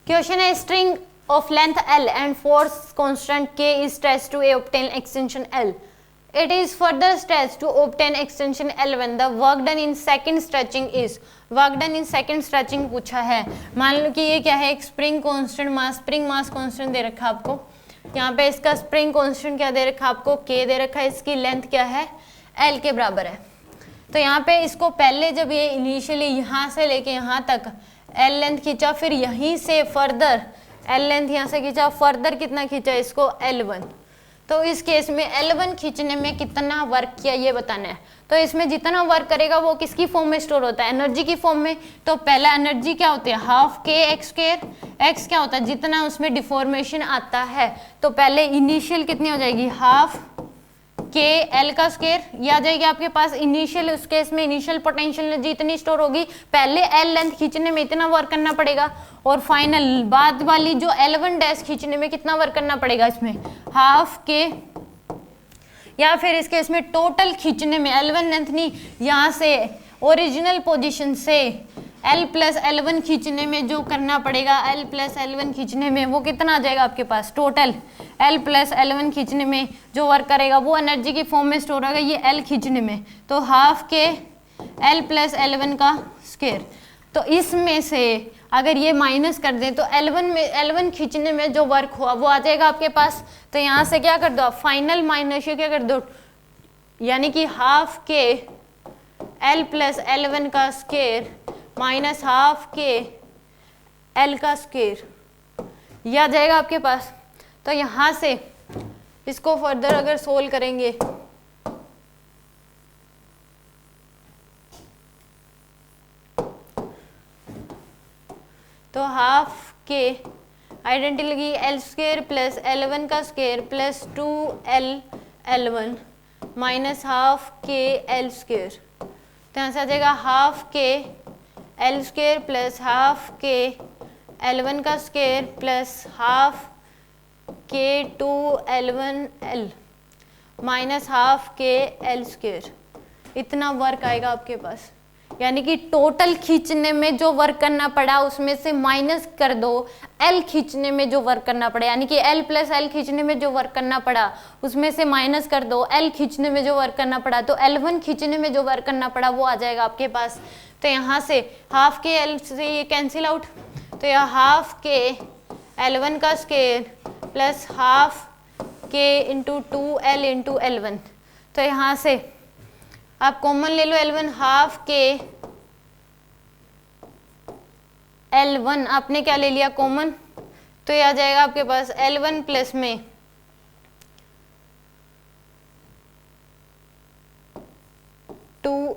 Question है string of length L and force constant K is stretched to obtain extension L. It is further stretched to obtain extension L when the work done in second stretching is. Work done in second stretching पूछा है। मान लो कि ये क्या है, एक spring constant mass, spring mass constant दे रखा है आपको। यहाँ पे इसका स्प्रिंग कांस्टेंट क्या दे रखा है आपको, K दे रखा है। इसकी लेंथ क्या है, L के बराबर है। तो यहाँ पे इसको पहले जब ये इनिशियली यहाँ से लेके यहाँ तक L लेंथ खींचा, फिर यहीं से फर्दर L लेंथ यहाँ से खींचा, फर्दर कितना खींचा इसको L1। तो इस केस में L1 खींचने में कितना वर्क किया ये बताना है। तो इसमें जितना वर्क करेगा वो किसकी फॉर्म में स्टोर होता है, एनर्जी की फॉर्म में। तो पहला एनर्जी क्या होती है, हाफ के एक्स स्क्वायर। एक्स क्या होता है, जितना उसमें डिफॉर्मेशन आता है। तो पहले इनिशियल कितनी हो जाएगी, हाफ के एल का स्क्वायर। ये आ जाएगी आपके पास इनिशियल, उस केस में इनिशियल पोटेंशियल एनर्जी इतनी स्टोर होगी। पहले एल लेंथ खींचने में इतना वर्क करना पड़ेगा, और फाइनल बाद वाली जो L1 डैश खींचने में कितना वर्क करना पड़ेगा, इसमें हाफ के, या फिर इस केस में टोटल खींचने में L1 लेंथ नहीं, यहाँ से ओरिजिनल पोजीशन से L प्लस L1 खींचने में जो करना पड़ेगा, L प्लस L1 खींचने में वो कितना आ जाएगा आपके पास, टोटल L प्लस L1 खींचने में जो वर्क करेगा वो एनर्जी की फॉर्म में स्टोर होगा, ये L खींचने में। तो हाफ के L प्लस L1 का स्क्वायर। तो इसमें से अगर ये माइनस कर दें तो L1 खींचने में जो वर्क हुआ वो आ जाएगा आपके पास। तो यहाँ से क्या कर दो आप, फाइनल माइनस ये क्या कर दो, यानी कि हाफ के L प्लस L1 का स्क्वायर माइनस हाफ के L का स्क्वायर, ये आ जाएगा आपके पास। तो यहाँ से इसको फर्दर अगर सोल्व करेंगे तो हाफ के आइडेंटिटी लगी L स्क्वायर प्लस L1 का square plus 2L L1 minus half के L स्क्वायर। तो यहाँ से आ जाएगा हाफ के L स्क्वायर प्लस हाफ के L1 का स्क्वायर प्लस हाफ के 2L1L माइनस हाफ के L स्क्वायर। इतना वर्क आएगा आपके पास, यानी कि टोटल खींचने में जो वर्क करना पड़ा उसमें से माइनस कर दो L खींचने में जो वर्क करना पड़ा, यानी कि L प्लस L खींचने में जो वर्क करना पड़ा उसमें से माइनस कर दो L खींचने में जो वर्क करना पड़ा। तो L1 खींचने में जो वर्क करना पड़ा वो आ जाएगा आपके पास। तो यहाँ से हाफ के L से ये कैंसिल आउट, तो यह हाफ के L1 का स्क्वायर प्लस हाफ के इंटू 2L इंटू L1। तो यहाँ से आप कॉमन ले लो L1, हाफ के L1 आपने क्या ले लिया कॉमन, तो ये आ जाएगा आपके पास L1 प्लस में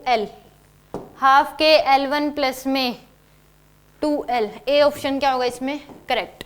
L, हाफ के L1 प्लस में 2L। ए ऑप्शन क्या होगा इसमें करेक्ट।